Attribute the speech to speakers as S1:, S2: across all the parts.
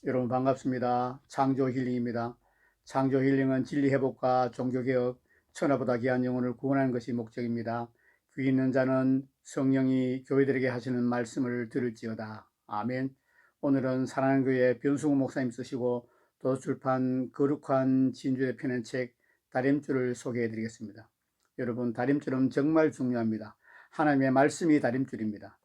S1: 여러분 반갑습니다. 창조 힐링입니다. 창조 힐링은 진리 회복과 종교 개혁, 천하보다 귀한 영혼을 구원하는 것이 목적입니다. 귀 있는 자는 성령이 교회들에게 하시는 말씀을 들을지어다. 아멘. 오늘은 사랑하는 교회 변승우 목사님 쓰시고 도서출판 거룩한 진주에 펴낸 책 다림줄을 소개해 드리겠습니다. 여러분, 다림줄은 정말 중요합니다. 하나님의 말씀이 다림줄입니다.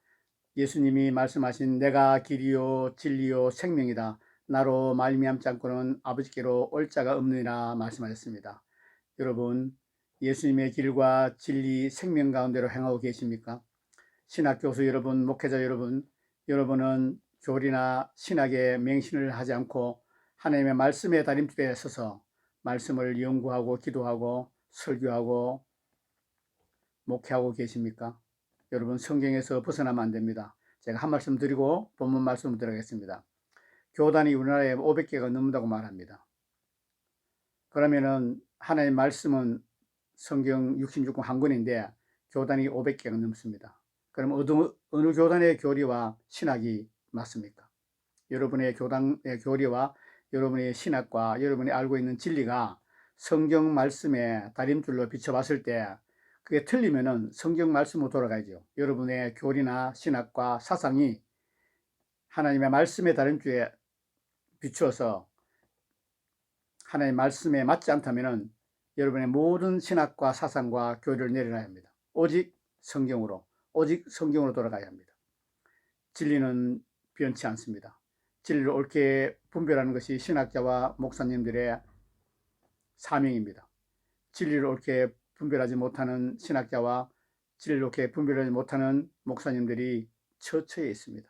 S1: 예수님이 말씀하신 내가 길이요 진리요 생명이다. 나로 말미암지 않고는 아버지께로 올 자가 없느니라 말씀하셨습니다. 여러분, 예수님의 길과 진리 생명 가운데로 행하고 계십니까? 신학교수 여러분, 목회자 여러분, 여러분은 교리나 신학에 맹신을 하지 않고 하나님의 말씀의 다림줄에 서서 말씀을 연구하고 기도하고 설교하고 목회하고 계십니까? 여러분, 성경에서 벗어나면 안 됩니다. 제가 한 말씀 드리고 본문 말씀을 드리겠습니다. 교단이 우리나라에 500개가 넘는다고 말합니다. 그러면은 하나님의 말씀은 성경 66권 한 권인데 교단이 500개가 넘습니다. 그럼 어느 교단의 교리와 신학이 맞습니까? 여러분의 교단의 교리와 여러분의 신학과 여러분이 알고 있는 진리가 성경 말씀의 다림줄로 비춰봤을 때 그게 틀리면은 성경 말씀으로 돌아가야죠. 여러분의 교리나 신학과 사상이 하나님의 말씀의 다림줄에 비추어서 하나님의 말씀에 맞지 않다면은 여러분의 모든 신학과 사상과 교리를 내려놔야 합니다. 오직 성경으로 돌아가야 합니다. 진리는 변치 않습니다. 진리를 옳게 분별하는 것이 신학자와 목사님들의 사명입니다. 진리를 옳게 분별하지 못하는 신학자와 진리를 옳게 분별하지 못하는 목사님들이 처처에 있습니다.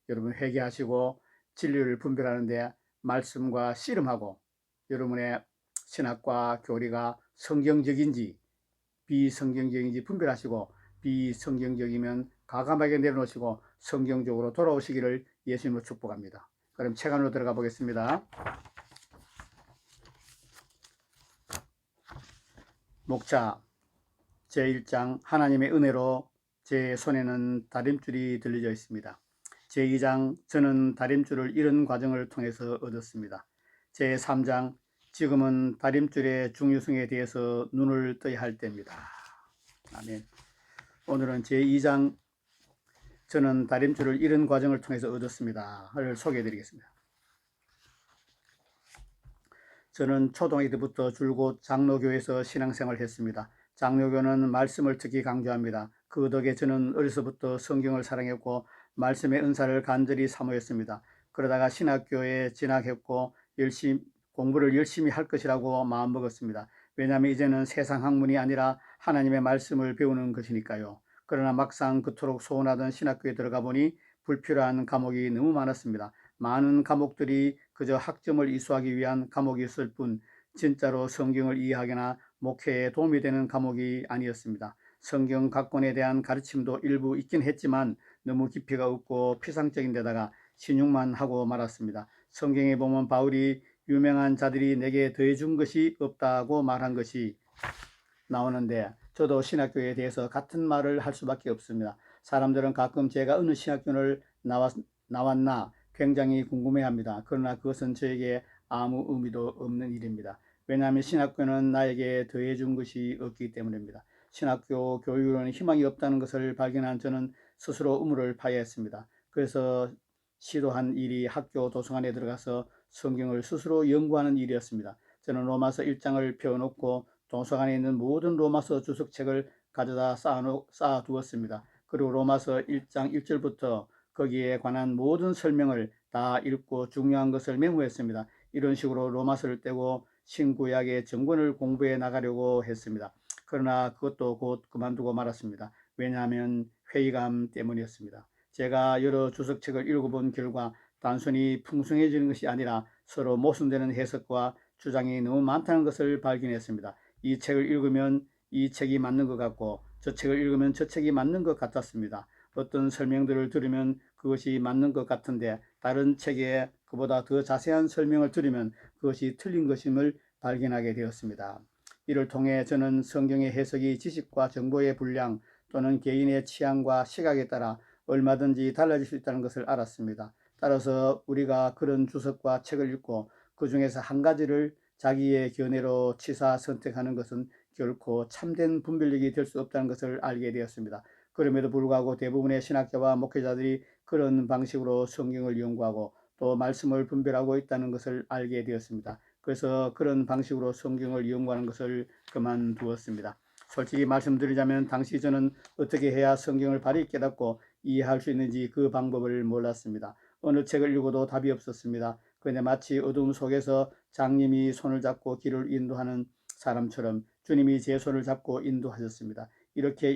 S1: 여러분, 회개하시고 진리를 분별하는데 말씀과 씨름하고 여러분의 신학과 교리가 성경적인지 비성경적인지 분별하시고 비성경적이면 과감하게 내려놓으시고 성경적으로 돌아오시기를 예수님으로 축복합니다. 그럼 책 안으로 들어가 보겠습니다. 목차 제1장 하나님의 은혜로 제 손에는 다림줄이 들려져 있습니다. 제2장 저는 다림줄을 잃은 과정을 통해서 얻었습니다. 제3장 지금은 다림줄의 중요성에 대해서 눈을 떠야 할 때입니다. 아멘. 오늘은 제2장 저는 다림줄을 잃은 과정을 통해서 얻었습니다를 소개해 드리겠습니다. 저는 초등학교 때부터 줄곧 장로교에서 신앙생활을 했습니다. 장로교는 말씀을 특히 강조합니다. 그 덕에 저는 어려서부터 성경을 사랑했고 말씀의 은사를 간절히 사모했습니다. 그러다가 신학교에 진학했고 공부를 열심히 할 것이라고 마음먹었습니다. 왜냐하면 이제는 세상 학문이 아니라 하나님의 말씀을 배우는 것이니까요. 그러나 막상 그토록 소원하던 신학교에 들어가 보니 불필요한 과목이 너무 많았습니다. 많은 과목들이 그저 학점을 이수하기 위한 과목이었을 뿐 진짜로 성경을 이해하거나 목회에 도움이 되는 과목이 아니었습니다. 성경 각권에 대한 가르침도 일부 있긴 했지만 너무 깊이가 없고 피상적인 데다가 신용만 하고 말았습니다. 성경에 보면 바울이 유명한 자들이 내게 더해준 것이 없다고 말한 것이 나오는데 저도 신학교에 대해서 같은 말을 할 수밖에 없습니다. 사람들은 가끔 제가 어느 신학교를 나왔나 굉장히 궁금해합니다. 그러나 그것은 저에게 아무 의미도 없는 일입니다. 왜냐하면 신학교는 나에게 더해준 것이 없기 때문입니다. 신학교 교육은 희망이 없다는 것을 발견한 저는 스스로 우물을 파야했습니다. 그래서 시도한 일이 학교 도서관에 들어가서 성경을 스스로 연구하는 일이었습니다. 저는 로마서 1장을 펴놓고 도서관에 있는 모든 로마서 주석책을 가져다 쌓아두었습니다. 그리고 로마서 1장 1절부터 거기에 관한 모든 설명을 다 읽고 중요한 것을 메모했습니다. 이런 식으로 로마서를 떼고 신구약의 정권을 공부해 나가려고 했습니다. 그러나 그것도 곧 그만두고 말았습니다. 왜냐하면 회의감 때문이었습니다. 제가 여러 주석책을 읽어본 결과 단순히 풍성해지는 것이 아니라 서로 모순되는 해석과 주장이 너무 많다는 것을 발견했습니다. 이 책을 읽으면 이 책이 맞는 것 같고 저 책을 읽으면 저 책이 맞는 것 같았습니다. 어떤 설명들을 들으면 그것이 맞는 것 같은데 다른 책에 그보다 더 자세한 설명을 들으면 그것이 틀린 것임을 발견하게 되었습니다. 이를 통해 저는 성경의 해석이 지식과 정보의 분량 또는 개인의 취향과 시각에 따라 얼마든지 달라질 수 있다는 것을 알았습니다. 따라서 우리가 그런 주석과 책을 읽고 그 중에서 한 가지를 자기의 견해로 치사 선택하는 것은 결코 참된 분별력이 될 수 없다는 것을 알게 되었습니다. 그럼에도 불구하고 대부분의 신학자와 목회자들이 그런 방식으로 성경을 연구하고 또 말씀을 분별하고 있다는 것을 알게 되었습니다. 그래서 그런 방식으로 성경을 연구하는 것을 그만두었습니다. 솔직히 말씀드리자면 당시 저는 어떻게 해야 성경을 바르게 깨닫고 이해할 수 있는지 그 방법을 몰랐습니다. 어느 책을 읽어도 답이 없었습니다. 그런데 마치 어둠 속에서 장님이 손을 잡고 길을 인도하는 사람처럼 주님이 제 손을 잡고 인도하셨습니다. 이렇게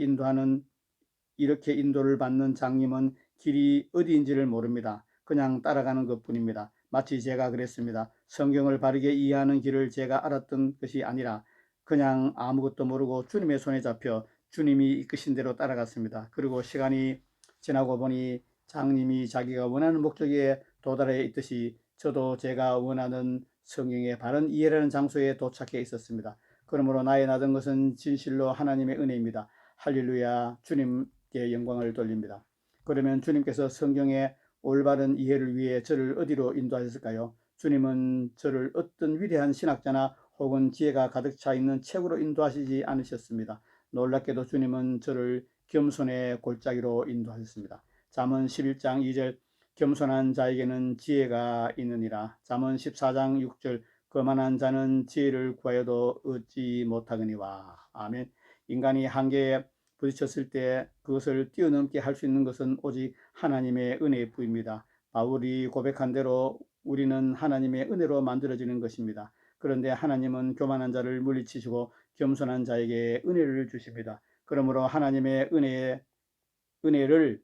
S1: 인도를 받는 장님은 길이 어디인지를 모릅니다. 그냥 따라가는 것뿐입니다. 마치 제가 그랬습니다. 성경을 바르게 이해하는 길을 제가 알았던 것이 아니라 그냥 아무것도 모르고 주님의 손에 잡혀 주님이 이끄신 대로 따라갔습니다. 그리고 시간이 지나고 보니 장님이 자기가 원하는 목적에 도달해 있듯이 저도 제가 원하는 성경의 바른 이해라는 장소에 도착해 있었습니다. 그러므로 나의 나던 것은 진실로 하나님의 은혜입니다. 할렐루야. 주님께 영광을 돌립니다. 그러면 주님께서 성경의 올바른 이해를 위해 저를 어디로 인도하셨을까요? 주님은 저를 어떤 위대한 신학자나 혹은 지혜가 가득 차 있는 책으로 인도하시지 않으셨습니다. 놀랍게도 주님은 저를 겸손의 골짜기로 인도하셨습니다. 잠언 11장 2절 겸손한 자에게는 지혜가 있느니라. 잠언 14장 6절 거만한 자는 지혜를 구하여도 얻지 못하거니와. 아멘. 인간이 한계에 부딪혔을 때 그것을 뛰어넘게 할 수 있는 것은 오직 하나님의 은혜뿐입니다. 바울이 고백한 대로 우리는 하나님의 은혜로 만들어지는 것입니다. 그런데 하나님은 교만한 자를 물리치시고 겸손한 자에게 은혜를 주십니다. 그러므로 하나님의 은혜를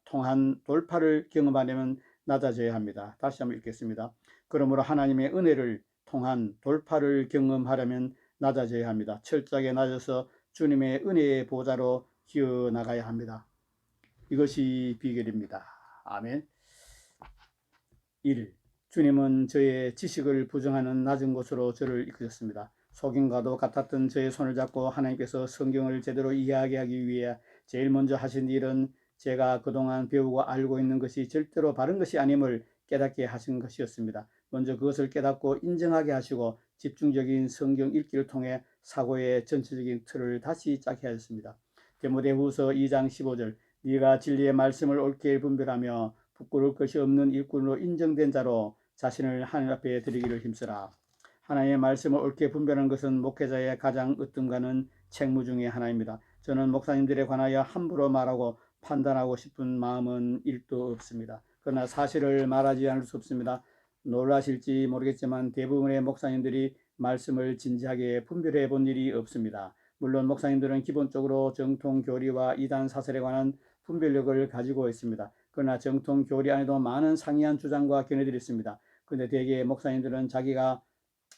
S1: 통한 돌파를 경험하려면 낮아져야 합니다. 다시 한번 읽겠습니다. 그러므로 하나님의 은혜를 통한 돌파를 경험하려면 낮아져야 합니다. 철저하게 낮아서 주님의 은혜의 보좌로 기어나가야 합니다. 이것이 비결입니다. 아멘. 1. 주님은 저의 지식을 부정하는 낮은 곳으로 저를 이끄셨습니다. 속임과도 같았던 저의 손을 잡고 하나님께서 성경을 제대로 이해하게 하기 위해 제일 먼저 하신 일은 제가 그동안 배우고 알고 있는 것이 절대로 바른 것이 아님을 깨닫게 하신 것이었습니다. 먼저 그것을 깨닫고 인정하게 하시고 집중적인 성경 읽기를 통해 사고의 전체적인 틀을 다시 짜게 하셨습니다. 디모데후서 2장 15절 네가 진리의 말씀을 옳게 분별하며 부끄러울 것이 없는 일꾼으로 인정된 자로 자신을 하늘 앞에 드리기를 힘쓰라. 하나님의 말씀을 옳게 분별하는 것은 목회자의 가장 으뜸가는 책무 중의 하나입니다. 저는 목사님들에 관하여 함부로 말하고 판단하고 싶은 마음은 1도 없습니다. 그러나 사실을 말하지 않을 수 없습니다. 놀라실지 모르겠지만 대부분의 목사님들이 말씀을 진지하게 분별해 본 일이 없습니다. 물론 목사님들은 기본적으로 정통 교리와 이단 사설에 관한 분별력을 가지고 있습니다. 그러나 정통 교리 안에도 많은 상이한 주장과 견해들이 있습니다. 그런데 대개 목사님들은 자기가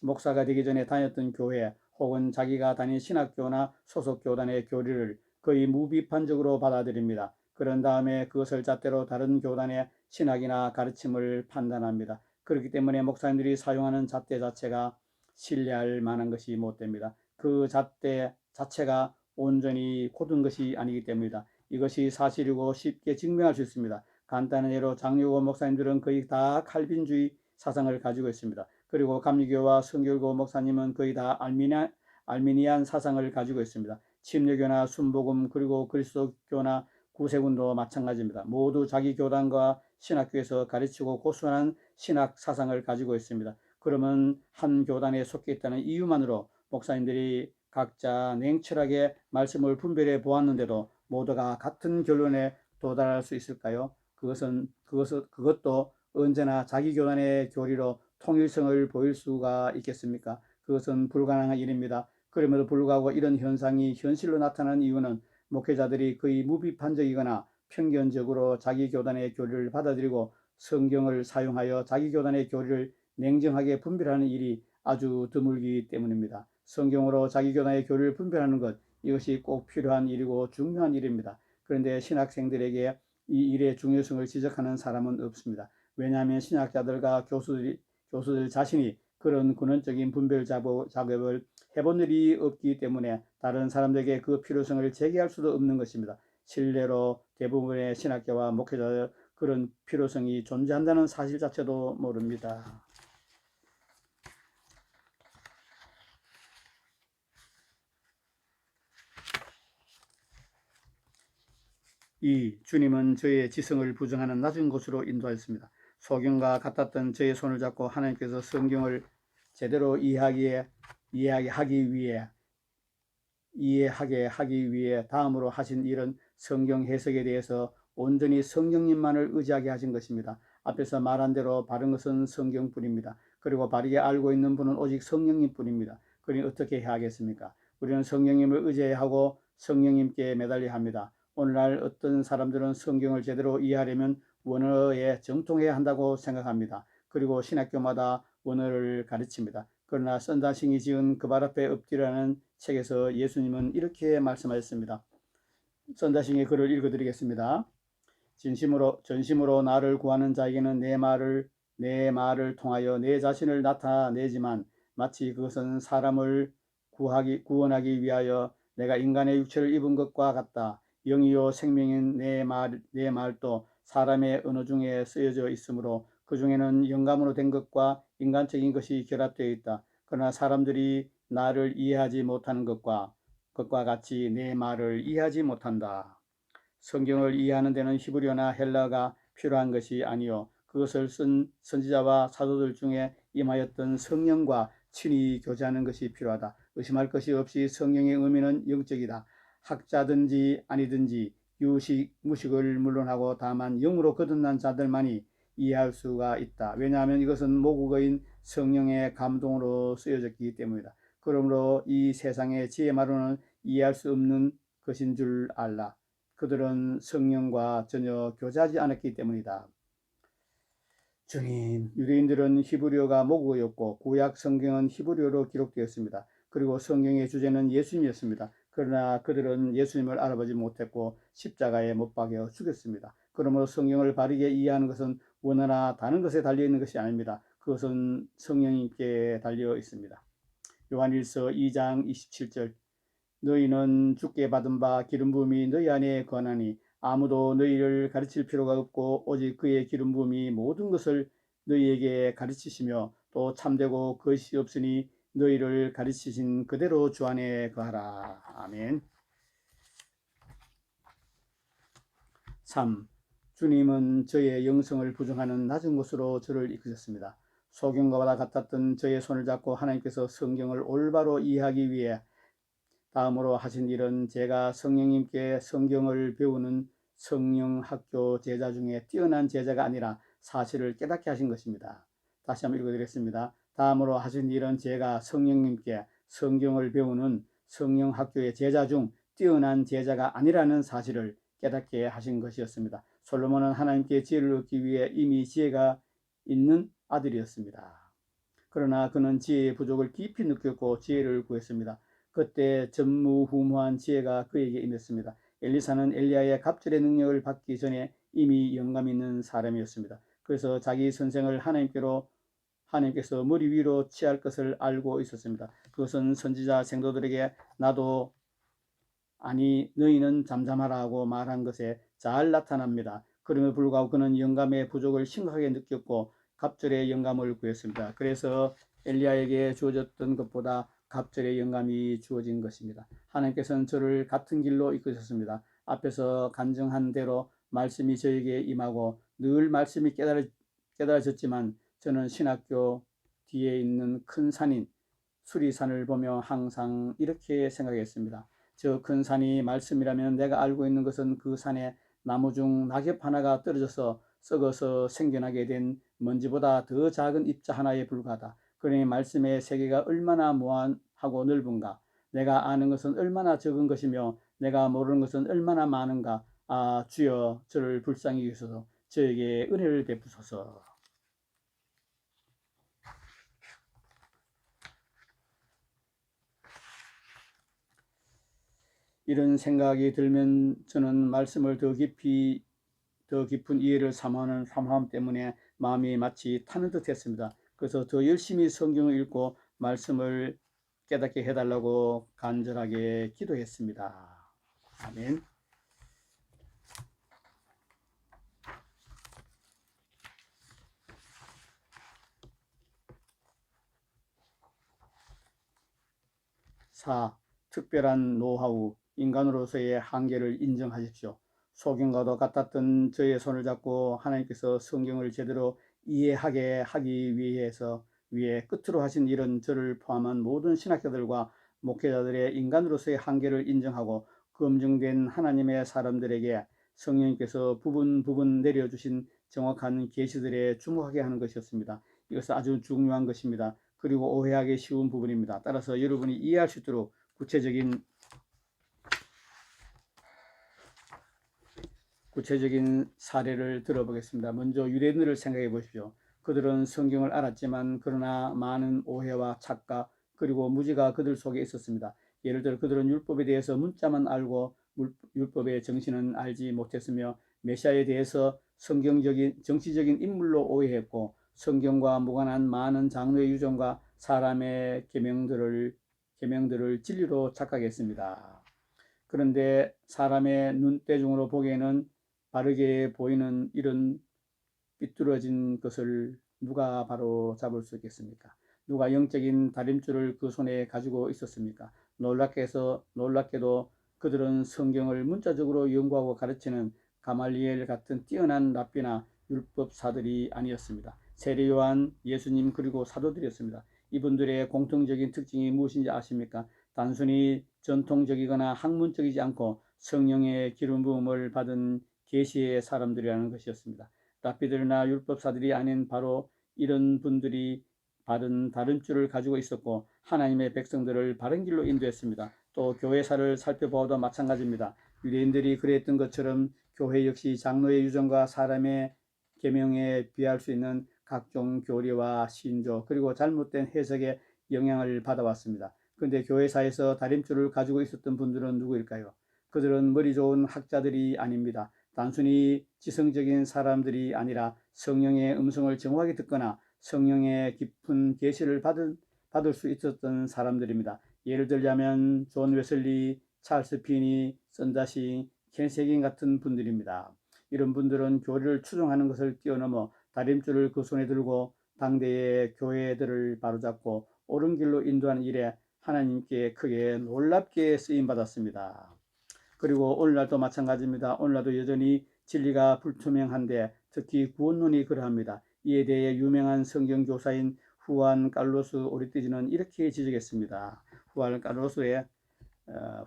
S1: 목사가 되기 전에 다녔던 교회 혹은 자기가 다닌 신학교나 소속 교단의 교리를 거의 무비판적으로 받아들입니다. 그런 다음에 그것을 잣대로 다른 교단의 신학이나 가르침을 판단합니다. 그렇기 때문에 목사님들이 사용하는 잣대 자체가 신뢰할 만한 것이 못 됩니다. 그 잣대 자체가 온전히 고든 것이 아니기 때문입니다. 이것이 사실이고 쉽게 증명할 수 있습니다. 간단한 예로 장로교 목사님들은 거의 다 칼빈주의 사상을 가지고 있습니다. 그리고 감리교와 성결교 목사님은 거의 다 알미니안 사상을 가지고 있습니다. 침례교나 순복음 그리고 그리스도교나 구세군도 마찬가지입니다. 모두 자기 교단과 신학교에서 가르치고 고수하는 신학 사상을 가지고 있습니다. 그러면 한 교단에 속해 있다는 이유만으로 목사님들이 각자 냉철하게 말씀을 분별해 보았는데도 모두가 같은 결론에 도달할 수 있을까요? 그것도 언제나 자기 교단의 교리로 통일성을 보일 수가 있겠습니까? 그것은 불가능한 일입니다. 그럼에도 불구하고 이런 현상이 현실로 나타나는 이유는 목회자들이 거의 무비판적이거나 편견적으로 자기 교단의 교리를 받아들이고 성경을 사용하여 자기 교단의 교리를 냉정하게 분별하는 일이 아주 드물기 때문입니다. 성경으로 자기 교단의 교리를 분별하는 것, 이것이 꼭 필요한 일이고 중요한 일입니다. 그런데 신학생들에게 이 일의 중요성을 지적하는 사람은 없습니다. 왜냐하면 신학자들과 교수들 자신이 그런 근원적인 분별 작업을 해본 일이 없기 때문에 다른 사람들에게 그 필요성을 제기할 수도 없는 것입니다. 실례로 대부분의 신학자와 목회자들 그런 필요성이 존재한다는 사실 자체도 모릅니다. 이 주님은 저의 지성을 부정하는 낮은 곳으로 인도하였습니다. 소경과 같았던 저의 손을 잡고 하나님께서 성경을 제대로 이해하게 하기 위해 다음으로 하신 일은 성경 해석에 대해서 온전히 성령님만을 의지하게 하신 것입니다. 앞에서 말한 대로 바른 것은 성경뿐입니다. 그리고 바르게 알고 있는 분은 오직 성령님뿐입니다. 그러니 어떻게 해야 하겠습니까? 우리는 성령님을 의지해야 하고 성령님께 매달려야 합니다. 오늘날 어떤 사람들은 성경을 제대로 이해하려면 원어에 정통해야 한다고 생각합니다. 그리고 신학교마다 원어를 가르칩니다. 그러나 선다싱이 지은 그 발 앞에 엎드리라는 책에서 예수님은 이렇게 말씀하셨습니다. 선다싱의 글을 읽어드리겠습니다. 전심으로 나를 구하는 자에게는 내 말을 통하여 내 자신을 나타내지만 마치 그것은 사람을 구원하기 위하여 내가 인간의 육체를 입은 것과 같다. 영이요 생명인 내 말도 사람의 언어 중에 쓰여져 있으므로 그 중에는 영감으로 된 것과 인간적인 것이 결합되어 있다. 그러나 사람들이 나를 이해하지 못하는 것과 같이 내 말을 이해하지 못한다. 성경을 이해하는 데는 히브리어나 헬라어가 필요한 것이 아니요 그것을 쓴 선지자와 사도들 중에 임하였던 성령과 친히 교제하는 것이 필요하다. 의심할 것이 없이 성령의 의미는 영적이다. 학자든지 아니든지 무식을 물론하고 다만 영으로 거듭난 자들만이 이해할 수가 있다. 왜냐하면 이것은 모국어인 성령의 감동으로 쓰여졌기 때문이다. 그러므로 이 세상의 지혜만으로는 이해할 수 없는 것인 줄 알라. 그들은 성령과 전혀 교제하지 않았기 때문이다. 주님, 유대인들은 히브리어가 모국어였고 구약 성경은 히브리어로 기록되었습니다. 그리고 성경의 주제는 예수님이었습니다. 그러나 그들은 예수님을 알아보지 못했고 십자가에 못 박여 죽였습니다. 그러므로 성경을 바르게 이해하는 것은 원어나 다른 것에 달려있는 것이 아닙니다. 그것은 성령님께 달려 있습니다. 요한일서 2장 27절 너희는 주께 받은 바 기름 부음이 너희 안에 거하나니 아무도 너희를 가르칠 필요가 없고 오직 그의 기름 부음이 모든 것을 너희에게 가르치시며 또 참되고 거짓이 없으니 너희를 가르치신 그대로 주 안에 거하라. 아멘. 3. 주님은 저의 영성을 부정하는 낮은 곳으로 저를 이끄셨습니다. 소경과 같았던 저의 손을 잡고 하나님께서 성경을 올바로 이해하기 위해 다음으로 하신 일은 제가 성령님께 성경을 배우는 성령학교 제자 중에 뛰어난 제자가 아니라 사실을 깨닫게 하신 것입니다. 다시 한번 읽어드리겠습니다. 다음으로 하신 일은 제가 성령님께 성경을 배우는 성령학교의 제자 중 뛰어난 제자가 아니라는 사실을 깨닫게 하신 것이었습니다. 솔로몬은 하나님께 지혜를 얻기 위해 이미 지혜가 있는 아들이었습니다. 그러나 그는 지혜의 부족을 깊이 느꼈고 지혜를 구했습니다. 그때 전무후무한 지혜가 그에게 임했습니다. 엘리사는 엘리야의 갑절의 능력을 받기 전에 이미 영감 있는 사람이었습니다. 그래서 자기 선생을 하나님께서 머리 위로 취할 것을 알고 있었습니다. 그것은 선지자 생도들에게 나도 아니 너희는 잠잠하라 하고 말한 것에 잘 나타납니다. 그럼에도 불구하고 그는 영감의 부족을 심각하게 느꼈고 갑절의 영감을 구했습니다. 그래서 엘리야에게 주어졌던 것보다 갑절의 영감이 주어진 것입니다. 하나님께서는 저를 같은 길로 이끄셨습니다. 앞에서 간증한 대로 말씀이 저에게 임하고 늘 말씀이 깨달아졌지만 저는 신학교 뒤에 있는 큰 산인 수리산을 보며 항상 이렇게 생각했습니다. 저 큰 산이 말씀이라면 내가 알고 있는 것은 그 산에 나무 중 낙엽 하나가 떨어져서 썩어서 생겨나게 된 먼지보다 더 작은 입자 하나에 불과하다. 그러니 말씀의 세계가 얼마나 무한하고 넓은가. 내가 아는 것은 얼마나 적은 것이며 내가 모르는 것은 얼마나 많은가. 아 주여 저를 불쌍히 여기소서. 저에게 은혜를 베푸소서. 이런 생각이 들면 저는 말씀을 더 깊은 이해를 사모하는 사모함 때문에 마음이 마치 타는 듯 했습니다. 그래서 더 열심히 성경을 읽고 말씀을 깨닫게 해달라고 간절하게 기도했습니다. 아멘. 4. 특별한 노하우, 인간으로서의 한계를 인정하십시오. 소경과도 같았던 저의 손을 잡고 하나님께서 성경을 제대로 이해하게 하기 위해 끝으로 하신 일은 저를 포함한 모든 신학자들과 목회자들의 인간으로서의 한계를 인정하고 검증된 하나님의 사람들에게 성령님께서 부분 내려주신 정확한 계시들에 주목하게 하는 것이었습니다. 이것은 아주 중요한 것입니다. 그리고 오해하기 쉬운 부분입니다. 따라서 여러분이 이해할 수 있도록 구체적인 사례를 들어보겠습니다. 먼저 유대인들을 생각해 보십시오. 그들은 성경을 알았지만 그러나 많은 오해와 착각 그리고 무지가 그들 속에 있었습니다. 예를 들어 그들은 율법에 대해서 문자만 알고 율법의 정신은 알지 못했으며 메시아에 대해서 성경적인 정치적인 인물로 오해했고 성경과 무관한 많은 장로의 유전과 사람의 계명들을 진리로 착각했습니다. 그런데 사람의 눈대중으로 보기에는 바르게 보이는 이런 삐뚤어진 것을 누가 바로 잡을 수 있겠습니까? 누가 영적인 다림줄을 그 손에 가지고 있었습니까? 놀랍게도 그들은 성경을 문자적으로 연구하고 가르치는 가말리엘 같은 뛰어난 랍비나 율법사들이 아니었습니다. 세례 요한, 예수님 그리고 사도들이었습니다. 이분들의 공통적인 특징이 무엇인지 아십니까? 단순히 전통적이거나 학문적이지 않고 성령의 기름 부음을 받은 계시의 사람들이라는 것이었습니다. 랍비들이나 율법사들이 아닌 바로 이런 분들이 바른 다른 줄을 가지고 있었고 하나님의 백성들을 바른 길로 인도했습니다. 또 교회사를 살펴보아도 마찬가지입니다. 유대인들이 그랬던 것처럼 교회 역시 장로의 유전과 사람의 계명에 비할 수 있는 각종 교리와 신조 그리고 잘못된 해석에 영향을 받아왔습니다. 그런데 교회사에서 다림줄을 가지고 있었던 분들은 누구일까요? 그들은 머리 좋은 학자들이 아닙니다. 단순히 지성적인 사람들이 아니라 성령의 음성을 정확하게 듣거나 성령의 깊은 계시를 받을 수 있었던 사람들입니다. 예를 들자면 존 웨슬리, 찰스 피니, 선다시, 켄 세긴 같은 분들입니다. 이런 분들은 교리를 추종하는 것을 뛰어넘어 다림줄을 그 손에 들고 당대의 교회들을 바로잡고 옳은 길로 인도하는 일에 하나님께 크게 놀랍게 쓰임받았습니다. 그리고 오늘날도 마찬가지입니다. 오늘날도 여전히 진리가 불투명한데 특히 구원론이 그러합니다. 이에 대해 유명한 성경교사인 후안 칼로스 오르티지는 이렇게 지적했습니다.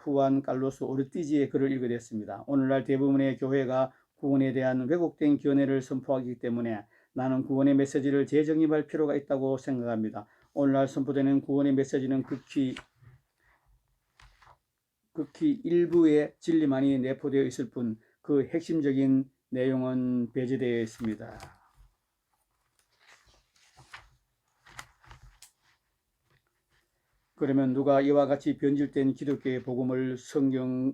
S1: 후안 칼로스 오르티지의 글을 읽어냈습니다. 오늘날 대부분의 교회가 구원에 대한 왜곡된 견해를 선포하기 때문에 나는 구원의 메시지를 재정립할 필요가 있다고 생각합니다. 오늘날 선포되는 구원의 메시지는 극히 일부의 진리만이 내포되어 있을 뿐 그 핵심적인 내용은 배제되어 있습니다. 그러면 누가 이와 같이 변질된 기독교의 복음을 성경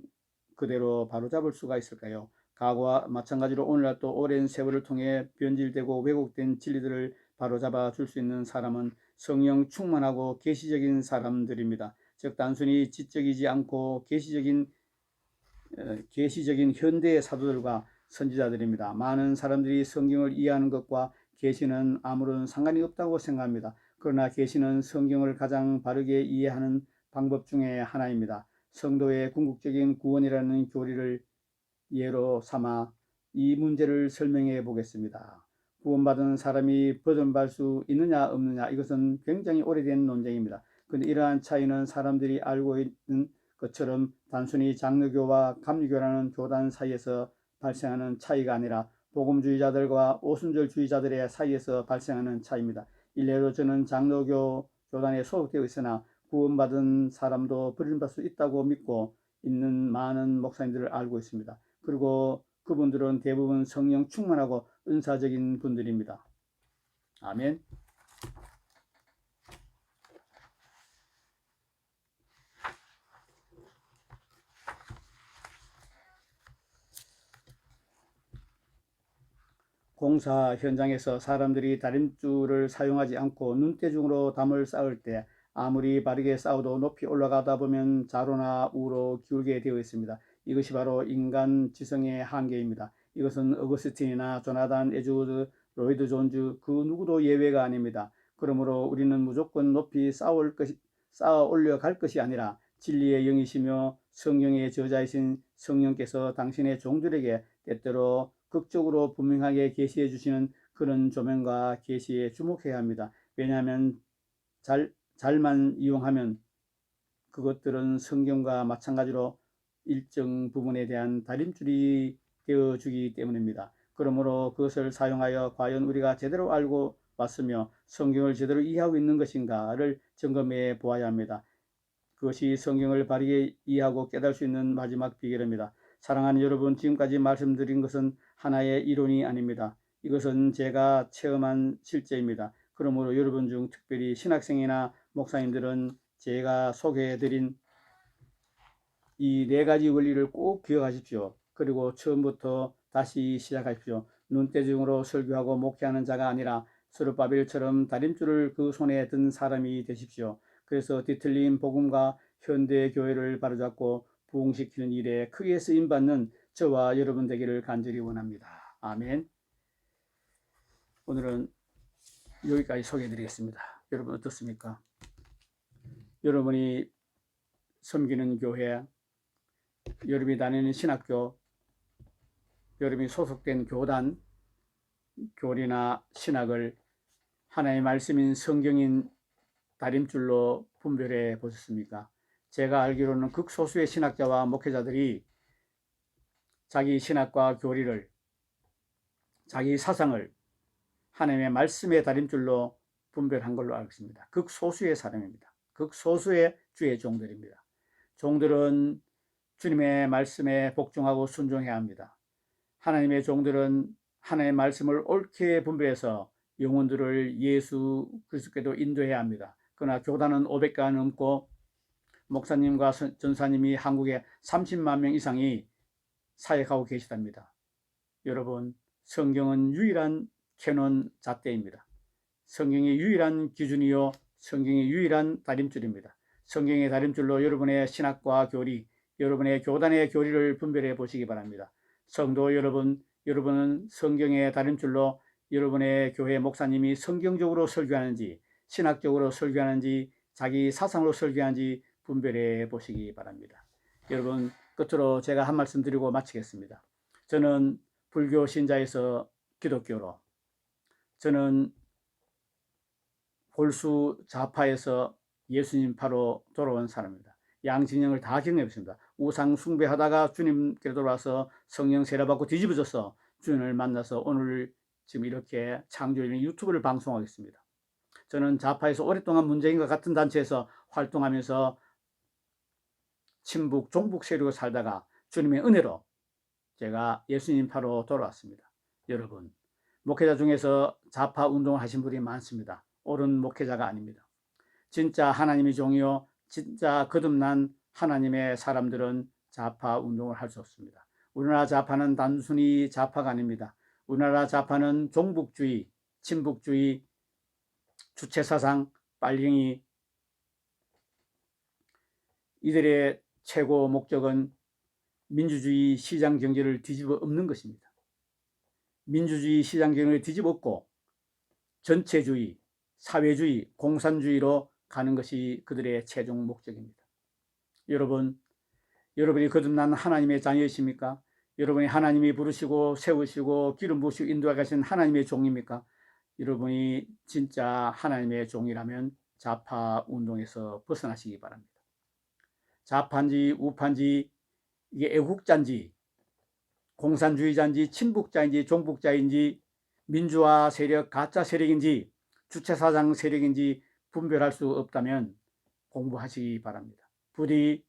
S1: 그대로 바로잡을 수가 있을까요? 과거와 마찬가지로 오늘날 또 오랜 세월을 통해 변질되고 왜곡된 진리들을 바로잡아 줄 수 있는 사람은 성령 충만하고 계시적인 사람들입니다. 즉 단순히 지적이지 않고 계시적인 현대의 사도들과 선지자들입니다. 많은 사람들이 성경을 이해하는 것과 계시는 아무런 상관이 없다고 생각합니다. 그러나 계시는 성경을 가장 바르게 이해하는 방법 중에 하나입니다. 성도의 궁극적인 구원이라는 교리를 예로 삼아 이 문제를 설명해 보겠습니다. 구원받은 사람이 버전받을 수 있느냐 없느냐 이것은 굉장히 오래된 논쟁입니다. 그런데 이러한 차이는 사람들이 알고 있는 것처럼 단순히 장로교와 감리교라는 교단 사이에서 발생하는 차이가 아니라 복음주의자들과 오순절주의자들의 사이에서 발생하는 차이입니다. 일례로 저는 장로교 교단에 소속되어 있으나 구원받은 사람도 버림받을 수 있다고 믿고 있는 많은 목사님들을 알고 있습니다. 그리고 그분들은 대부분 성령 충만하고 은사적인 분들입니다. 아멘. 공사 현장에서 사람들이 다림줄을 사용하지 않고 눈대중으로 담을 쌓을 때 아무리 바르게 쌓아도 높이 올라가다 보면 좌로나 우로 기울게 되어 있습니다. 이것이 바로 인간 지성의 한계입니다. 이것은 어거스틴이나 조나단 에즈우드, 로이드 존즈 그 누구도 예외가 아닙니다. 그러므로 우리는 무조건 높이 쌓아 올려갈 것이 아니라 진리의 영이시며 성령의 저자이신 성령께서 당신의 종들에게 때때로 극적으로 분명하게 계시해 주시는 그런 조명과 계시에 주목해야 합니다. 왜냐하면 잘만 이용하면 그것들은 성경과 마찬가지로 일정 부분에 대한 다림줄이 되어주기 때문입니다. 그러므로 그것을 사용하여 과연 우리가 제대로 알고 왔으며 성경을 제대로 이해하고 있는 것인가를 점검해 보아야 합니다. 그것이 성경을 바르게 이해하고 깨달을 수 있는 마지막 비결입니다. 사랑하는 여러분, 지금까지 말씀드린 것은 하나의 이론이 아닙니다. 이것은 제가 체험한 실제입니다. 그러므로 여러분 중 특별히 신학생이나 목사님들은 제가 소개해드린 이 4가지 원리를 꼭 기억하십시오. 그리고 처음부터 다시 시작하십시오. 눈대중으로 설교하고 목회하는 자가 아니라 스룹바벨처럼 다림줄을 그 손에 든 사람이 되십시오. 그래서 뒤틀린 복음과 현대 교회를 바로잡고 부흥시키는 일에 크게 쓰임받는 저와 여러분 되기를 간절히 원합니다. 아멘. 오늘은 여기까지 소개해드리겠습니다. 여러분 어떻습니까? 여러분이 섬기는 교회, 여러분이 다니는 신학교, 여러분이 소속된 교단, 교리나 신학을 하나님의 말씀인 성경인 다림줄로 분별해 보셨습니까? 제가 알기로는 극소수의 신학자와 목회자들이 자기 신학과 교리를, 자기 사상을 하나님의 말씀의 다림줄로 분별한 걸로 알고 있습니다. 극소수의 사람입니다. 극소수의 주의 종들입니다. 종들은 주님의 말씀에 복종하고 순종해야 합니다. 하나님의 종들은 하나님의 말씀을 옳게 분별해서 영혼들을 예수 그리스도께로 인도해야 합니다. 그러나 교단은 500가 넘고 목사님과 전사님이 한국에 30만 명 이상이 사역하고 계시답니다. 여러분, 성경은 유일한 캐논 잣대입니다. 성경이 유일한 기준이요, 성경이 유일한 다림줄입니다. 성경의 다림줄로 여러분의 신학과 교리, 여러분의 교단의 교리를 분별해 보시기 바랍니다. 성도 여러분, 여러분은 성경의 다림줄로 여러분의 교회 목사님이 성경적으로 설교하는지, 신학적으로 설교하는지, 자기 사상으로 설교하는지 분별해 보시기 바랍니다. 여러분, 끝으로 제가 한 말씀 드리고 마치겠습니다. 저는 불교 신자에서 기독교로, 저는 골수 좌파에서 예수님파로 돌아온 사람입니다. 양진영을 다 경험했습니다. 우상 숭배하다가 주님께로 돌아와서 성령 세례받고 뒤집어져서 주님을 만나서 오늘 지금 이렇게 창조적인 유튜브를 방송하겠습니다. 저는 좌파에서 오랫동안 문재인과 같은 단체에서 활동하면서 친북, 종북 세력을 살다가 주님의 은혜로 제가 예수님파로 돌아왔습니다. 여러분, 목회자 중에서 좌파 운동을 하신 분이 많습니다. 옳은 목회자가 아닙니다. 진짜 하나님의 종이요, 진짜 거듭난 하나님의 사람들은 좌파 운동을 할 수 없습니다. 우리나라 좌파는 단순히 좌파가 아닙니다. 우리나라 좌파는 종북주의, 친북주의, 주체사상, 빨갱이, 이들의 최고 목적은 민주주의 시장 경제를 뒤집어 엎는 것입니다. 민주주의 시장 경제를 뒤집어 엎고 전체주의, 사회주의, 공산주의로 가는 것이 그들의 최종 목적입니다. 여러분, 여러분이 거듭난 하나님의 자녀이십니까? 여러분이 하나님이 부르시고 세우시고 기름 부으시고 인도해 가신 하나님의 종입니까? 여러분이 진짜 하나님의 종이라면 좌파 운동에서 벗어나시기 바랍니다. 좌파인지 우파인지, 이게 애국자인지 공산주의자인지 친북자인지 종북자인지 민주화 세력 가짜 세력인지 주체사상 세력인지 분별할 수 없다면 공부하시기 바랍니다. 부디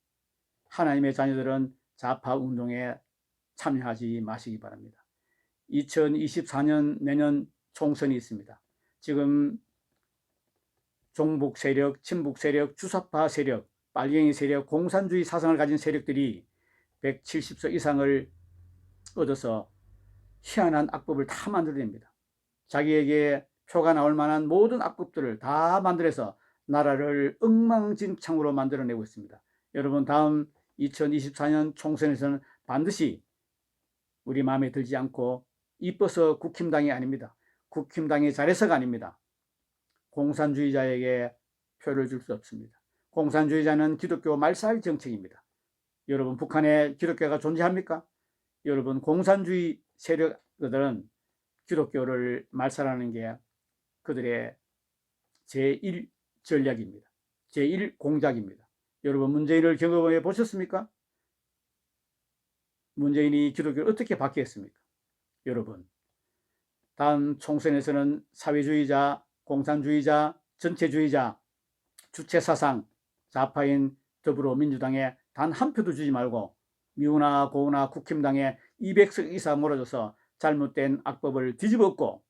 S1: 하나님의 자녀들은 좌파 운동에 참여하지 마시기 바랍니다. 2024년 내년 총선이 있습니다. 지금 종북 세력, 친북 세력, 주사파 세력, 빨갱이 세력, 공산주의 사상을 가진 세력들이 170석 이상을 얻어서 희한한 악법을 다 만들어냅니다. 자기에게 표가 나올 만한 모든 악법들을 다 만들어서 나라를 엉망진창으로 만들어내고 있습니다. 여러분, 다음 2024년 총선에서는 반드시 우리 마음에 들지 않고 이뻐서 국힘당이 아닙니다. 국힘당이 잘해서가 아닙니다. 공산주의자에게 표를 줄 수 없습니다. 공산주의자는 기독교 말살 정책입니다. 여러분, 북한에 기독교가 존재합니까? 여러분, 공산주의 세력들은 기독교를 말살하는 게 그들의 제1 전략입니다. 제1 공작입니다. 여러분, 문재인을 경험해 보셨습니까? 문재인이 기독교를 어떻게 바뀌었습니까? 여러분, 다음 총선에서는 사회주의자, 공산주의자, 전체주의자, 주체사상, 좌파인 더불어민주당에 단 한 표도 주지 말고 미우나 고우나 국힘당에 200석 이상 몰아줘서 잘못된 악법을 뒤집었고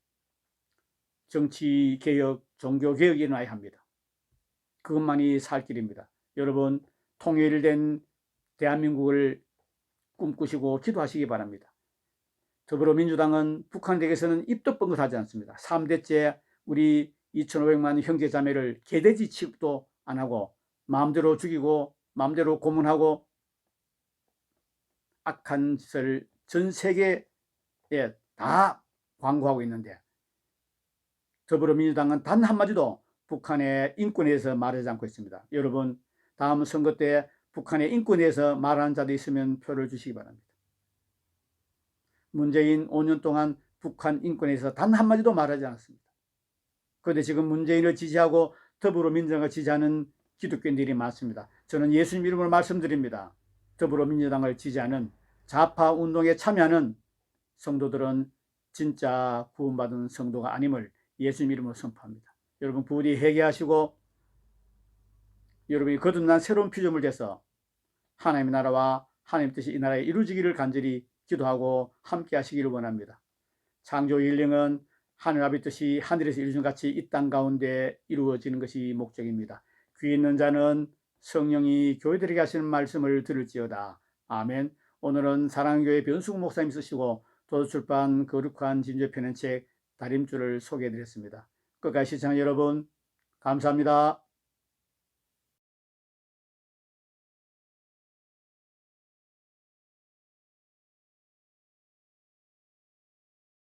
S1: 정치개혁, 종교개혁이 일어나야 합니다. 그것만이 살 길입니다. 여러분, 통일된 대한민국을 꿈꾸시고 기도하시기 바랍니다. 더불어민주당은 북한에 대해서는 입도 뻥긋하지 않습니다. 3대째 우리 2,500만 형제자매를 개돼지 취급도 안 하고 마음대로 죽이고 마음대로 고문하고 악한 짓을 전 세계에 다 광고하고 있는데 더불어민주당은 단 한마디도 북한의 인권에 대해서 말하지 않고 있습니다. 여러분, 다음 선거 때 북한의 인권에 대해서 말하는 자도 있으면 표를 주시기 바랍니다. 문재인 5년 동안 북한 인권에 대해서 단 한마디도 말하지 않았습니다. 그런데 지금 문재인을 지지하고 더불어민주당을 지지하는 기독교인들이 많습니다. 저는 예수님 이름으로 말씀드립니다. 더불어민주당을 지지하는 좌파 운동에 참여하는 성도들은 진짜 구원받은 성도가 아님을 예수님 이름으로 선포합니다. 여러분, 부디 회개하시고 여러분이 거듭난 새로운 피조물 돼서 하나님의 나라와 하나님 뜻이 이 나라에 이루어지기를 간절히 기도하고 함께 하시기를 원합니다. 창조 힐링은 하늘 아버지 뜻이 하늘에서 이루어진 같이 이 땅 가운데 이루어지는 것이 목적입니다. 귀 있는 자는 성령이 교회들에게 하시는 말씀을 들을지어다. 아멘. 오늘은 사랑교회 변수구 목사님 쓰시고 도서출판 거룩한 진주에 펴낸 책 다림줄을 소개해드렸습니다. 끝까지 시청한 여러분 감사합니다.